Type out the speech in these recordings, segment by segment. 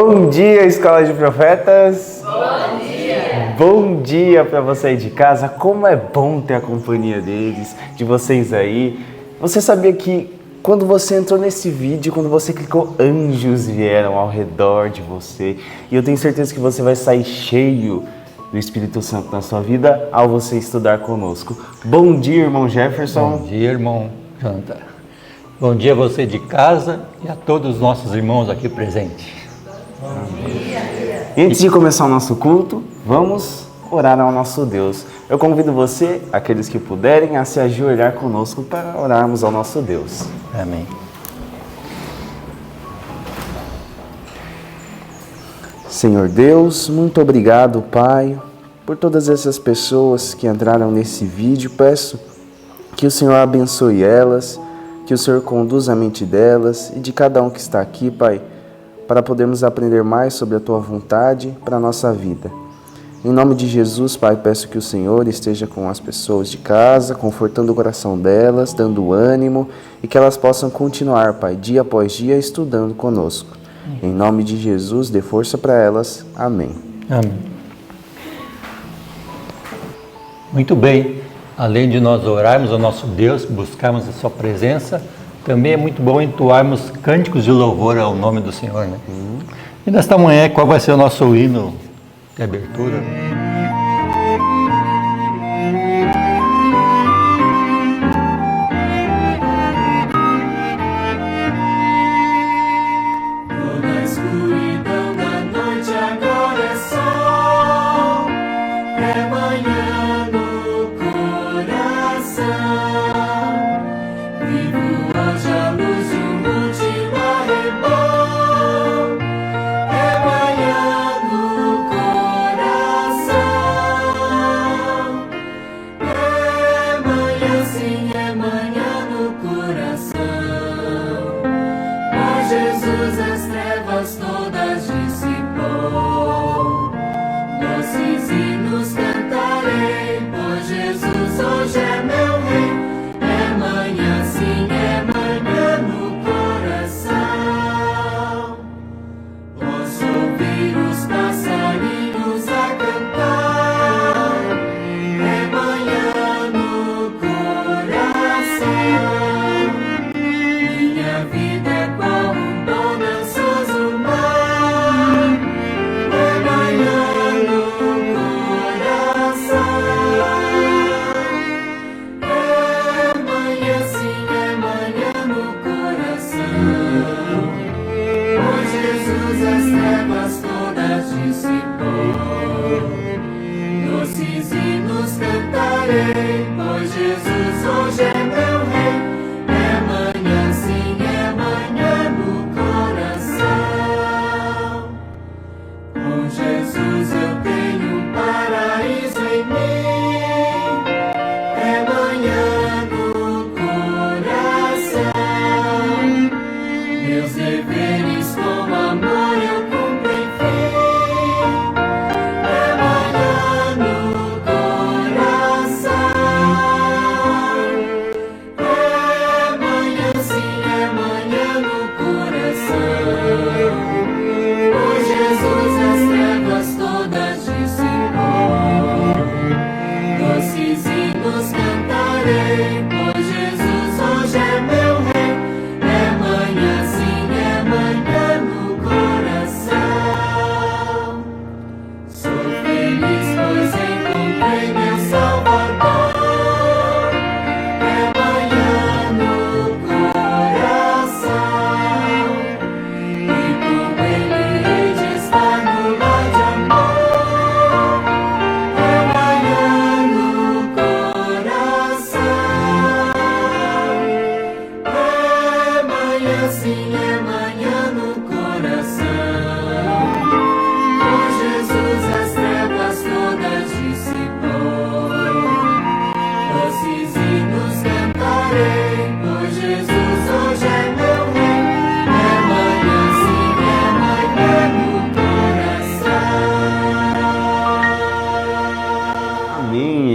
Bom dia, Escola de Profetas! Bom dia! Bom dia para você aí de casa. Como é bom ter a companhia deles, de vocês aí. Você sabia que quando você entrou nesse vídeo, quando você clicou, anjos vieram ao redor de você. E eu tenho certeza que você vai sair cheio do Espírito Santo na sua vida ao você estudar conosco. Bom dia, irmão Jefferson. Bom dia, irmão Jonathan. Bom dia a você de casa e a todos os nossos irmãos aqui presentes. E antes de começar o nosso culto, vamos orar ao nosso Deus. Eu convido você, aqueles que puderem, a se ajoelhar conosco para orarmos ao nosso Deus. Amém. Senhor Deus, muito obrigado, Pai, por todas essas pessoas que entraram nesse vídeo. Peço que o Senhor abençoe elas, que o Senhor conduza a mente delas e de cada um que está aqui, Pai, para podermos aprender mais sobre a Tua vontade para a nossa vida. Em nome de Jesus, Pai, peço que o Senhor esteja com as pessoas de casa, confortando o coração delas, dando ânimo e que elas possam continuar, Pai, dia após dia, estudando conosco. Em nome de Jesus, dê força para elas. Amém. Amém. Muito bem. Além de nós orarmos ao nosso Deus, buscarmos a Sua presença, também é muito bom entoarmos cânticos de louvor ao nome do Senhor, né? E nesta manhã, qual vai ser o nosso hino de abertura?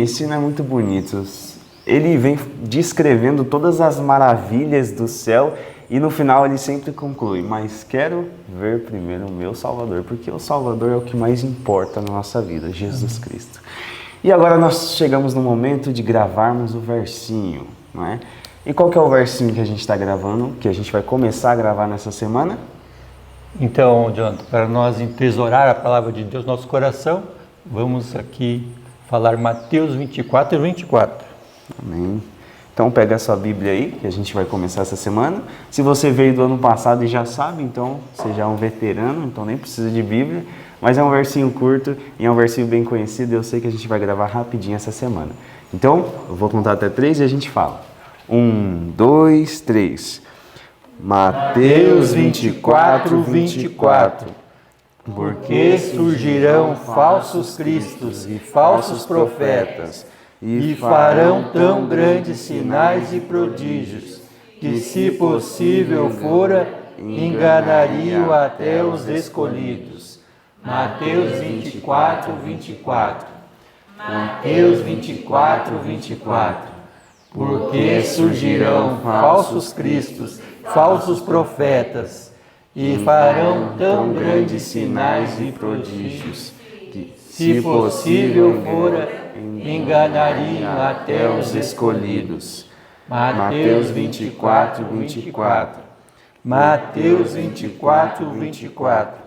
Esse hino é muito bonito. Ele vem descrevendo todas as maravilhas do céu E no final ele sempre conclui, mas quero ver primeiro o meu Salvador, porque o Salvador é o que mais importa na nossa vida, Jesus Cristo. E agora nós chegamos no momento de gravarmos o versinho, não é? E qual que é o versinho que a gente está gravando, que a gente vai começar a gravar nessa semana? Então, Jonathan, para nós entesourar a palavra de Deus no nosso coração, vamos aqui falar Mateus 24 e 24. Amém. Então pega a sua Bíblia aí, que a gente vai começar essa semana. Se você veio do ano passado e já sabe, então você já é um veterano, então nem precisa de Bíblia. Mas é um versinho curto e é um versinho bem conhecido, eu sei que a gente vai gravar rapidinho essa semana. Então, eu vou contar até 3 e a gente fala. 1, 2, 3. Mateus 24, 24. Porque surgirão falsos cristos e falsos profetas, e farão tão grandes sinais e prodígios, que, se possível fora, enganariam até os escolhidos. Mateus 24, 24. Mateus 24, 24. Porque surgirão falsos cristos, falsos profetas, e farão tão grandes sinais e prodígios, que, se possível fora, enganariam até os escolhidos. Mateus 24, 24. Mateus 24, 24.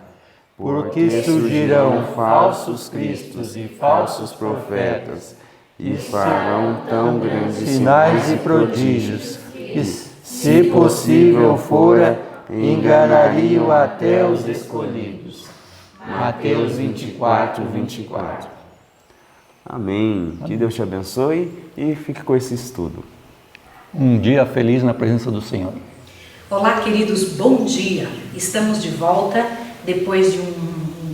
Porque surgirão falsos cristos e falsos profetas, e farão tão grandes sinais e prodígios, que, se possível fora, enganariam até os escolhidos. Mateus 24, 24. Amém. Que Deus te abençoe e fique com esse estudo. Um dia feliz na presença do Senhor. Olá, queridos, bom dia. Estamos de volta depois de um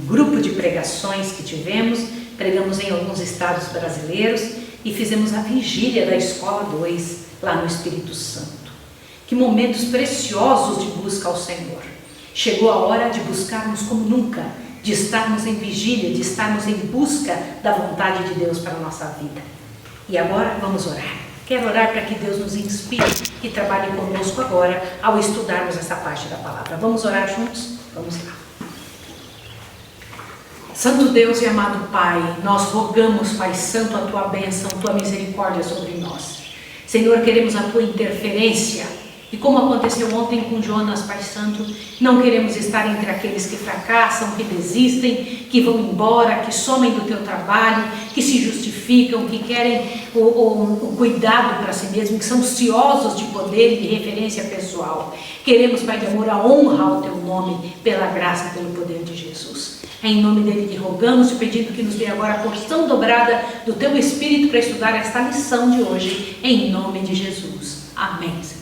grupo de pregações que tivemos. Pregamos em alguns estados brasileiros e fizemos a vigília da Escola 2 lá no Espírito Santo. Que momentos preciosos de busca ao Senhor. Chegou a hora de buscarmos como nunca, de estarmos em vigília, de estarmos em busca da vontade de Deus para a nossa vida. E agora vamos orar. Quero orar para que Deus nos inspire e trabalhe conosco agora ao estudarmos essa parte da palavra. Vamos orar juntos? Vamos lá. Santo Deus e amado Pai, nós rogamos, Pai Santo, a Tua bênção, Tua misericórdia sobre nós. Senhor, queremos a Tua interferência. E como aconteceu ontem com Jonas, Pai Santo, não queremos estar entre aqueles que fracassam, que desistem, que vão embora, que somem do Teu trabalho, que se justificam, que querem o cuidado para si mesmo, que são ociosos de poder e de referência pessoal. Queremos, Pai de amor, a honra ao Teu nome, pela graça e pelo poder de Jesus. É em nome dele que rogamos e pedindo que nos dê agora a porção dobrada do Teu Espírito para estudar esta lição de hoje, em nome de Jesus. Amém, Senhor.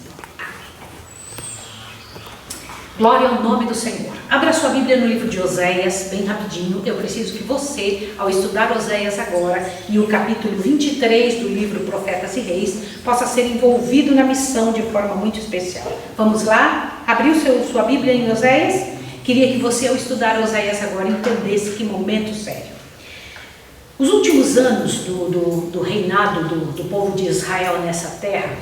Glória ao nome do Senhor. Abra sua Bíblia no livro de Oséias, bem rapidinho. Eu preciso que você, ao estudar Oséias agora, e o capítulo 23 do livro Profetas e Reis, possa ser envolvido na missão de forma muito especial. Vamos lá? Abriu sua Bíblia em Oséias? Queria que você, ao estudar Oséias agora, entendesse que momento sério. Os últimos anos do reinado do povo de Israel nessa terra,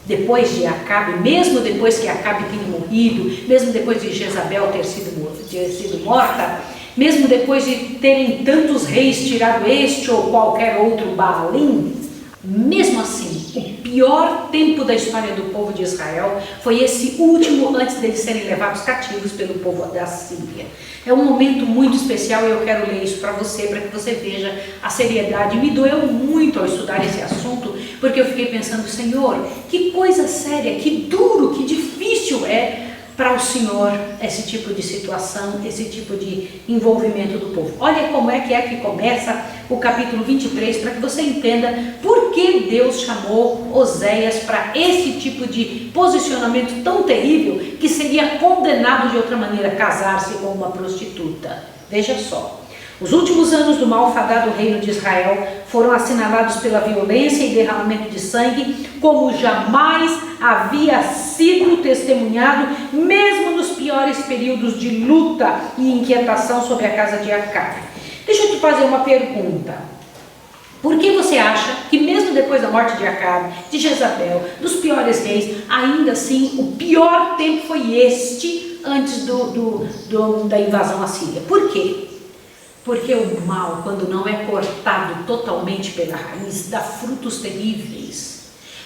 depois de Acabe, mesmo depois que Acabe tenha morrido, mesmo depois de Jezabel ter sido morta, mesmo depois de terem tantos reis tirado este ou qualquer outro Baalim, mesmo assim, o pior tempo da história do povo de Israel foi esse último antes deles serem levados cativos pelo povo da Síria. É um momento muito especial e eu quero ler isso para que você veja a seriedade. Me doeu muito ao estudar esse assunto, porque eu fiquei pensando, Senhor, que coisa séria, que duro, que difícil é para o Senhor esse tipo de situação, esse tipo de envolvimento do povo. Olha como é que começa o capítulo 23, para que você entenda por que Deus chamou Oséias para esse tipo de posicionamento tão terrível, que seria condenado de outra maneira, casar-se com uma prostituta. Veja só. Os últimos anos do malfadado reino de Israel foram assinalados pela violência e derramamento de sangue como jamais havia sido testemunhado, mesmo nos piores períodos de luta e inquietação sobre a casa de Acabe. Deixa eu te fazer uma pergunta. Por que você acha que mesmo mesmo depois da morte de Acabe, de Jezabel, dos piores reis, ainda assim o pior tempo foi este antes da invasão assíria. Por quê? Porque o mal, quando não é cortado totalmente pela raiz, dá frutos terríveis.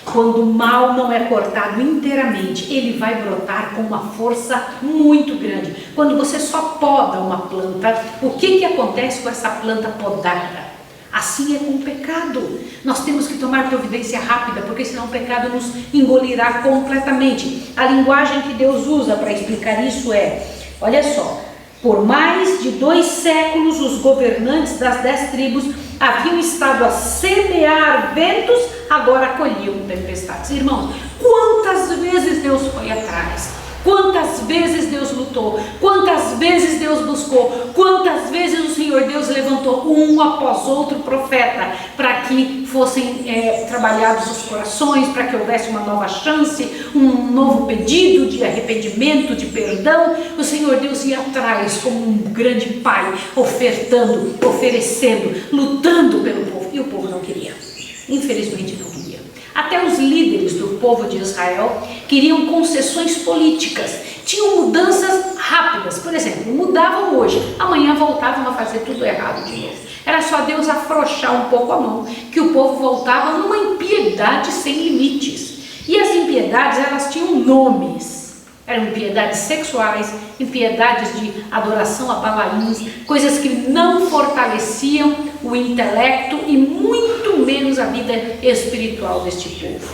Quando o mal não é cortado inteiramente, ele vai brotar com uma força muito grande. Quando você só poda uma planta, o que acontece com essa planta podada? Assim é com o pecado. Nós temos que tomar providência rápida, porque senão o pecado nos engolirá completamente. A linguagem que Deus usa para explicar isso é, olha só, por mais de 2 séculos os governantes das 10 tribos haviam estado a semear ventos, agora colhiam tempestades. Irmãos, quantas vezes Deus foi atrás? Quantas vezes Deus lutou? Quantas vezes Deus buscou? Quantas vezes o Senhor Deus levantou um após outro profeta para que fossem trabalhados os corações, para que houvesse uma nova chance, um novo pedido de arrependimento, de perdão. O Senhor Deus ia atrás como um grande pai, ofertando, oferecendo, lutando pelo povo. E o povo não queria. Infelizmente não queria. Até os líderes do povo de Israel queriam concessões políticas, tinham mudanças rápidas. Por exemplo, mudavam hoje, amanhã voltavam a fazer tudo errado de novo. Era só Deus afrouxar um pouco a mão, que o povo voltava numa impiedade sem limites. E as impiedades, elas tinham nomes. Eram impiedades sexuais, impiedades de adoração a balaíns, coisas que não fortaleciam o intelecto e muito menos a vida espiritual deste povo.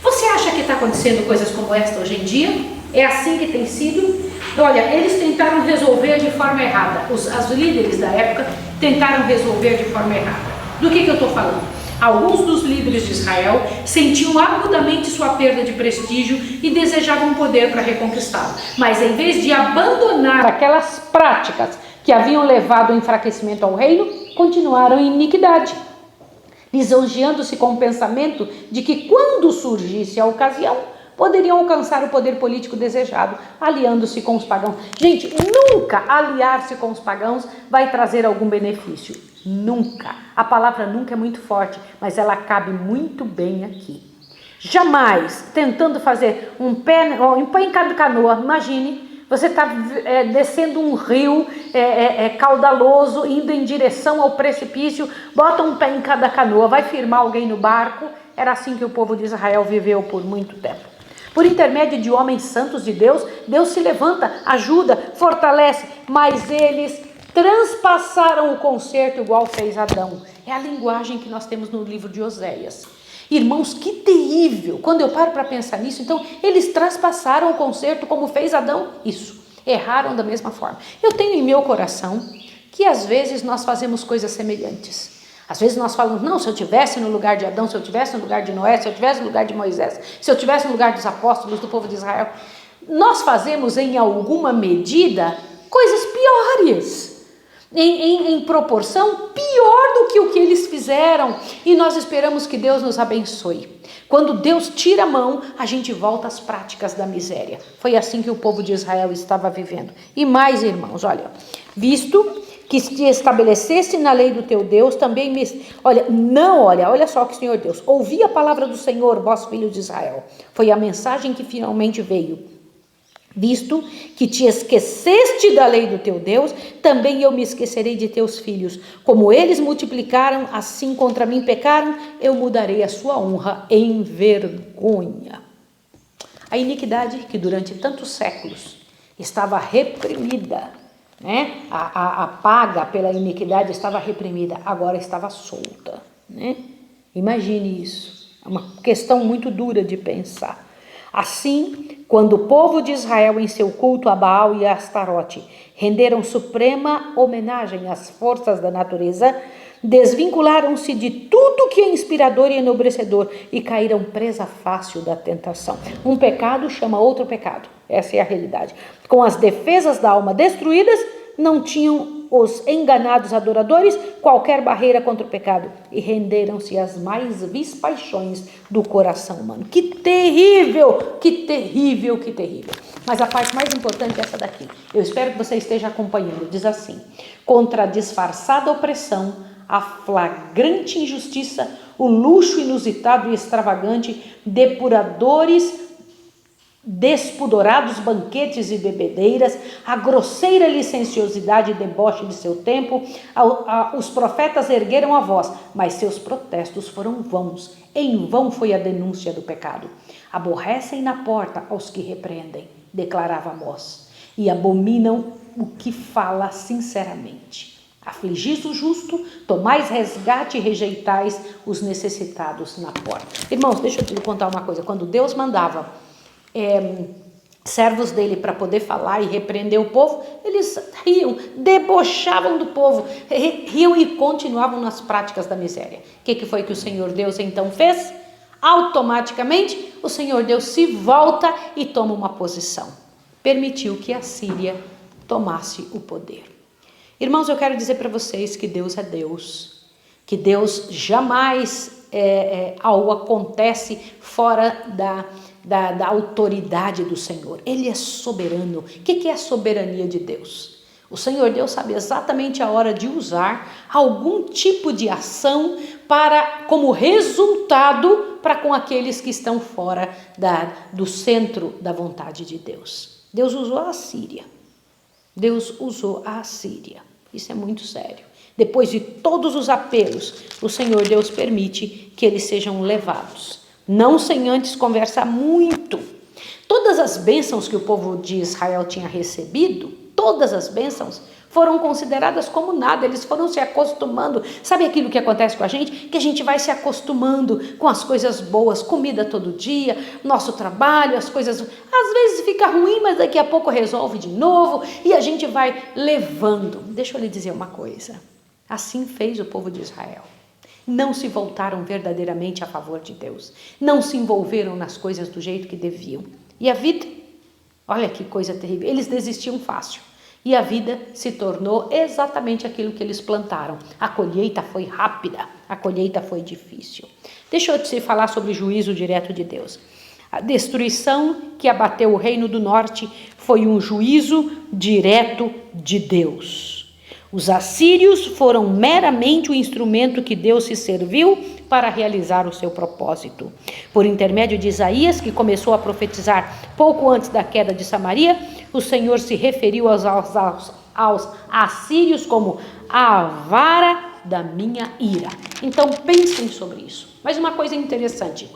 Você acha que está acontecendo coisas como esta hoje em dia? É assim que tem sido? Olha, eles tentaram resolver de forma errada. Os líderes da época tentaram resolver de forma errada. Do que eu estou falando? Alguns dos líderes de Israel sentiam agudamente sua perda de prestígio e desejavam poder para reconquistá-lo. Mas em vez de abandonar aquelas práticas que haviam levado ao enfraquecimento ao reino, continuaram em iniquidade, lisonjeando-se com o pensamento de que quando surgisse a ocasião, poderiam alcançar o poder político desejado, aliando-se com os pagãos. Gente, nunca aliar-se com os pagãos vai trazer algum benefício. Nunca. A palavra nunca é muito forte, mas ela cabe muito bem aqui. Jamais tentando fazer um pé em cada canoa. Imagine, você está descendo um rio caudaloso, indo em direção ao precipício, bota um pé em cada canoa, vai firmar alguém no barco. Era assim que o povo de Israel viveu por muito tempo. Por intermédio de homens santos de Deus, Deus se levanta, ajuda, fortalece, mas eles transpassaram o concerto igual fez Adão. É a linguagem que nós temos no livro de Oséias. Irmãos, que terrível! Quando eu paro para pensar nisso, então, eles transpassaram o concerto como fez Adão. Isso, erraram da mesma forma. Eu tenho em meu coração que às vezes nós fazemos coisas semelhantes. Às vezes nós falamos, não, se eu estivesse no lugar de Adão, se eu estivesse no lugar de Noé, se eu estivesse no lugar de Moisés, se eu estivesse no lugar dos apóstolos, do povo de Israel. Nós fazemos em alguma medida coisas piores. Em proporção pior do que o que eles fizeram, e nós esperamos que Deus nos abençoe. Quando Deus tira a mão, a gente volta às práticas da miséria. Foi assim que o povo de Israel estava vivendo. E mais, irmãos, olha, visto que te estabelecesse na lei do teu Deus, também me... Olha só que o Senhor Deus, ouvi a palavra do Senhor, vós filhos de Israel. Foi a mensagem que finalmente veio. Visto que te esqueceste da lei do teu Deus, também eu me esquecerei de teus filhos. Como eles multiplicaram, assim contra mim pecaram, eu mudarei a sua honra em vergonha. A iniquidade que durante tantos séculos estava reprimida, né? A paga pela iniquidade estava reprimida, agora estava solta, né? Imagine isso, é uma questão muito dura de pensar. Assim, quando o povo de Israel, em seu culto a Baal e a Astarote, renderam suprema homenagem às forças da natureza, desvincularam-se de tudo que é inspirador e enobrecedor e caíram presa fácil da tentação. Um pecado chama outro pecado. Essa é a realidade. Com as defesas da alma destruídas, não tinham os enganados adoradores qualquer barreira contra o pecado e renderam-se às mais vis paixões do coração humano. Que terrível, que terrível, que terrível. Mas a parte mais importante é essa daqui. Eu espero que você esteja acompanhando. Diz assim: contra a disfarçada opressão, a flagrante injustiça, o luxo inusitado e extravagante, depuradores, despudorados banquetes e bebedeiras, a grosseira licenciosidade e deboche de seu tempo. Os profetas ergueram a voz, mas seus protestos foram vãos. Em vão foi a denúncia do pecado. Aborrecem na porta aos que repreendem, declarava Amós, e abominam o que fala sinceramente. Afligis o justo, tomais resgate e rejeitais os necessitados na porta. Irmãos, deixa eu te contar uma coisa. Quando Deus mandava servos dele para poder falar e repreender o povo, eles riam, debochavam do povo, riam e continuavam nas práticas da miséria. O que foi que o Senhor Deus então fez? Automaticamente, o Senhor Deus se volta e toma uma posição. Permitiu que a Síria tomasse o poder. Irmãos, eu quero dizer para vocês que Deus é Deus, que Deus jamais algo acontece fora da autoridade do Senhor. Ele é soberano. O que é a soberania de Deus? O Senhor Deus sabe exatamente a hora de usar algum tipo de ação como resultado para com aqueles que estão fora do centro da vontade de Deus. Deus usou a Síria. Deus usou a Síria. Isso é muito sério. Depois de todos os apelos, o Senhor Deus permite que eles sejam levados. Não sem antes conversar muito. Todas as bênçãos que o povo de Israel tinha recebido, todas as bênçãos foram consideradas como nada, eles foram se acostumando. Sabe aquilo que acontece com a gente? Que a gente vai se acostumando com as coisas boas, comida todo dia, nosso trabalho, as coisas, às vezes fica ruim, mas daqui a pouco resolve de novo, e a gente vai levando. Deixa eu lhe dizer uma coisa, assim fez o povo de Israel. Não se voltaram verdadeiramente a favor de Deus, não se envolveram nas coisas do jeito que deviam. E a vida, olha que coisa terrível, eles desistiam fácil. E a vida se tornou exatamente aquilo que eles plantaram. A colheita foi rápida, a colheita foi difícil. Deixa eu te falar sobre o juízo direto de Deus. A destruição que abateu o reino do norte foi um juízo direto de Deus. Os assírios foram meramente o instrumento que Deus se serviu para realizar o seu propósito. Por intermédio de Isaías, que começou a profetizar pouco antes da queda de Samaria, o Senhor se referiu aos assírios como a vara da minha ira. Então pensem sobre isso. Mas uma coisa interessante,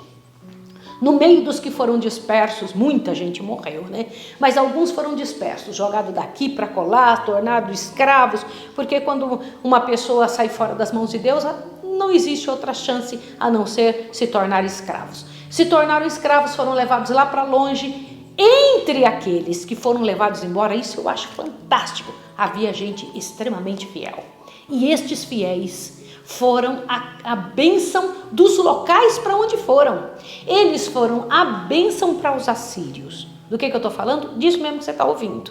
no meio dos que foram dispersos, muita gente morreu, né? Mas alguns foram dispersos, jogados daqui para colar, tornados escravos, porque quando uma pessoa sai fora das mãos de Deus, não existe outra chance a não ser se tornar escravos. Se tornaram escravos, foram levados lá para longe. Entre aqueles que foram levados embora, isso eu acho fantástico, havia gente extremamente fiel. E estes fiéis foram a bênção dos locais para onde foram. Eles foram a bênção para os assírios. Do que eu estou falando? Disso mesmo que você está ouvindo.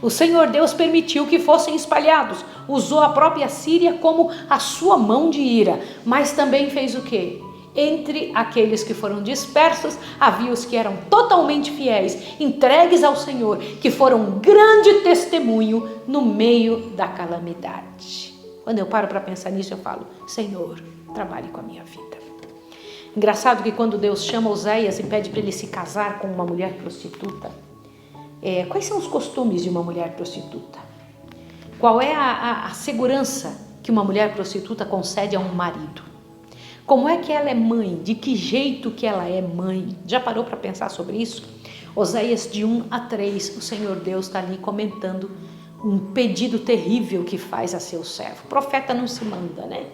O Senhor Deus permitiu que fossem espalhados, usou a própria Síria como a sua mão de ira, mas também fez o quê? Entre aqueles que foram dispersos, havia os que eram totalmente fiéis, entregues ao Senhor, que foram um grande testemunho no meio da calamidade. Quando eu paro para pensar nisso, eu falo, Senhor, trabalhe com a minha vida. Engraçado que quando Deus chama Oséias e pede para ele se casar com uma mulher prostituta, quais são os costumes de uma mulher prostituta? Qual é a segurança que uma mulher prostituta concede a um marido? Como é que ela é mãe? De que jeito que ela é mãe? Já parou para pensar sobre isso? Oséias de 1 a 3, o Senhor Deus está ali comentando um pedido terrível que faz a seu servo. Profeta não se manda, né?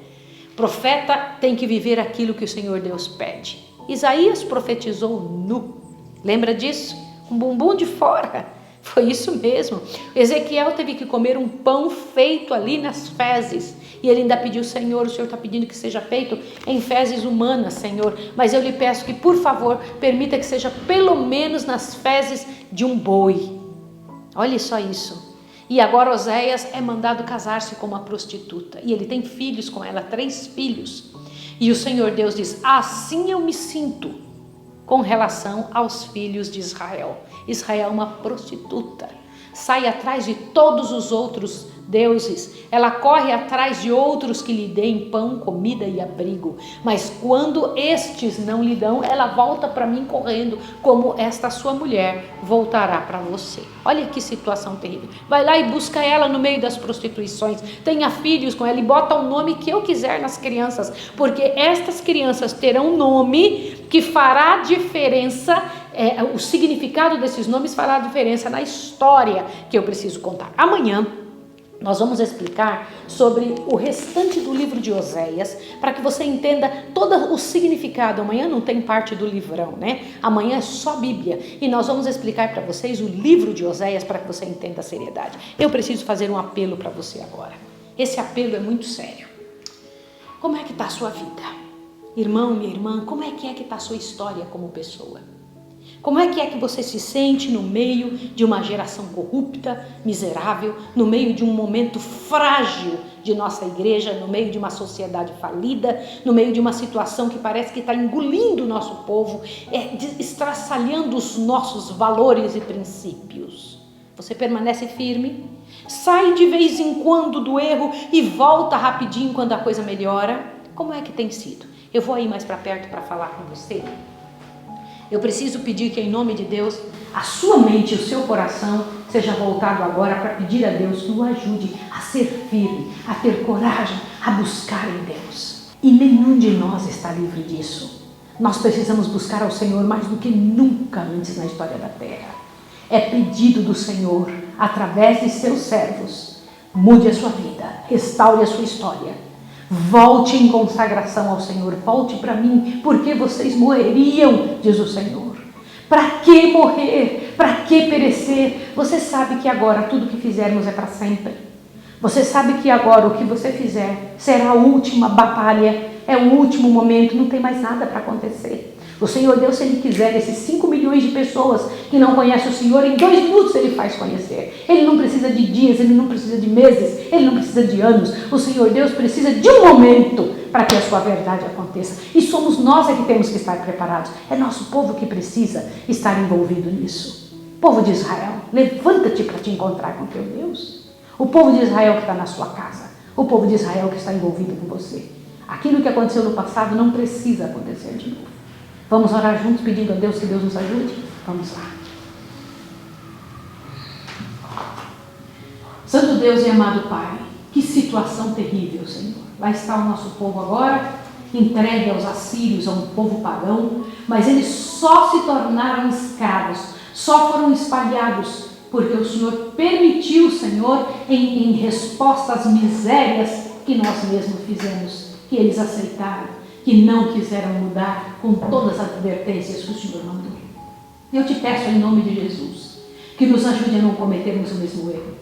Profeta tem que viver aquilo que o Senhor Deus pede. Isaías profetizou nu. Lembra disso? Com o bumbum de fora. Foi isso mesmo. Ezequiel teve que comer um pão feito ali nas fezes. E ele ainda pediu, Senhor, o Senhor está pedindo que seja feito em fezes humanas, Senhor. Mas eu lhe peço que, por favor, permita que seja pelo menos nas fezes de um boi. Olha só isso. E agora Oséias é mandado casar-se com uma prostituta. E ele tem filhos com ela, 3 filhos. E o Senhor Deus diz, assim eu me sinto com relação aos filhos de Israel. Israel é uma prostituta. Sai atrás de todos os outros deuses. Ela corre atrás de outros que lhe deem pão, comida e abrigo. Mas quando estes não lhe dão, ela volta para mim correndo, como esta sua mulher voltará para você. Olha que situação terrível. Vai lá e busca ela no meio das prostituições. Tenha filhos com ela e bota o nome que eu quiser nas crianças. Porque estas crianças terão um nome que fará diferença. O significado desses nomes fará diferença na história que eu preciso contar. Amanhã nós vamos explicar sobre o restante do livro de Oséias, para que você entenda todo o significado. Amanhã não tem parte do livrão, né? Amanhã é só Bíblia. E nós vamos explicar para vocês o livro de Oséias, para que você entenda a seriedade. Eu preciso fazer um apelo para você agora. Esse apelo é muito sério. Como é que está a sua vida? Irmão, minha irmã, como é que está a sua história como pessoa? Como é que você se sente no meio de uma geração corrupta, miserável, no meio de um momento frágil de nossa igreja, no meio de uma sociedade falida, no meio de uma situação que parece que está engolindo o nosso povo, estraçalhando os nossos valores e princípios? Você permanece firme? Sai de vez em quando do erro e volta rapidinho quando a coisa melhora? Como é que tem sido? Eu vou aí mais para perto para falar com você. Eu preciso pedir que, em nome de Deus, a sua mente e o seu coração seja voltado agora para pedir a Deus que o ajude a ser firme, a ter coragem, a buscar em Deus. E nenhum de nós está livre disso. Nós precisamos buscar ao Senhor mais do que nunca antes na história da terra. É pedido do Senhor, através de seus servos, mude a sua vida, restaure a sua história. Volte em consagração ao Senhor, volte para mim, porque vocês morreriam, diz o Senhor. Para que morrer? Para que perecer? Você sabe que agora tudo que fizermos é para sempre. Você sabe que agora o que você fizer será a última batalha, é o último momento, não tem mais nada para acontecer. O Senhor Deus, se Ele quiser, esses 5 milhões de pessoas que não conhecem o Senhor, em 2 minutos Ele faz conhecer. Ele não precisa de dias, Ele não precisa de meses, Ele não precisa de anos. O Senhor Deus precisa de um momento para que a sua verdade aconteça. E somos nós que temos que estar preparados. É nosso povo que precisa estar envolvido nisso. Povo de Israel, levanta-te para te encontrar com teu Deus. O povo de Israel que está na sua casa. O povo de Israel que está envolvido com você. Aquilo que aconteceu no passado não precisa acontecer de novo. Vamos orar juntos pedindo a Deus que Deus nos ajude? Vamos lá. Santo Deus e amado Pai, que situação terrível, Senhor. Lá está o nosso povo agora, entregue aos assírios, a um povo pagão, mas eles só se tornaram escravos, só foram espalhados, porque o Senhor permitiu, Senhor, em resposta às misérias que nós mesmos fizemos, que eles aceitaram, que não quiseram mudar com todas as advertências que o Senhor mandou. Eu te peço em nome de Jesus, que nos ajude a não cometermos o mesmo erro,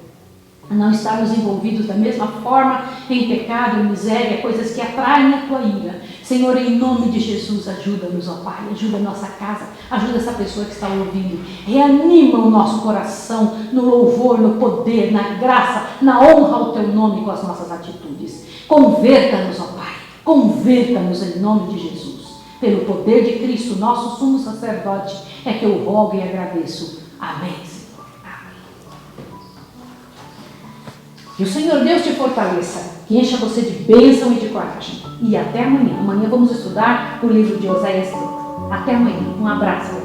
a não estarmos envolvidos da mesma forma em pecado, em miséria, coisas que atraem a tua ira. Senhor, em nome de Jesus, ajuda-nos, ó Pai, ajuda a nossa casa, ajuda essa pessoa que está ouvindo, reanima o nosso coração no louvor, no poder, na graça, na honra ao teu nome com as nossas atitudes. Converta-nos, ó Pai. Converta-nos em nome de Jesus. Pelo poder de Cristo, nosso sumo sacerdote, é que eu rogo e agradeço. Amém, Senhor. Amém. Que o Senhor Deus te fortaleça, que encha você de bênção e de coragem. E até amanhã. Amanhã vamos estudar o livro de Oséias. Até amanhã. Um abraço.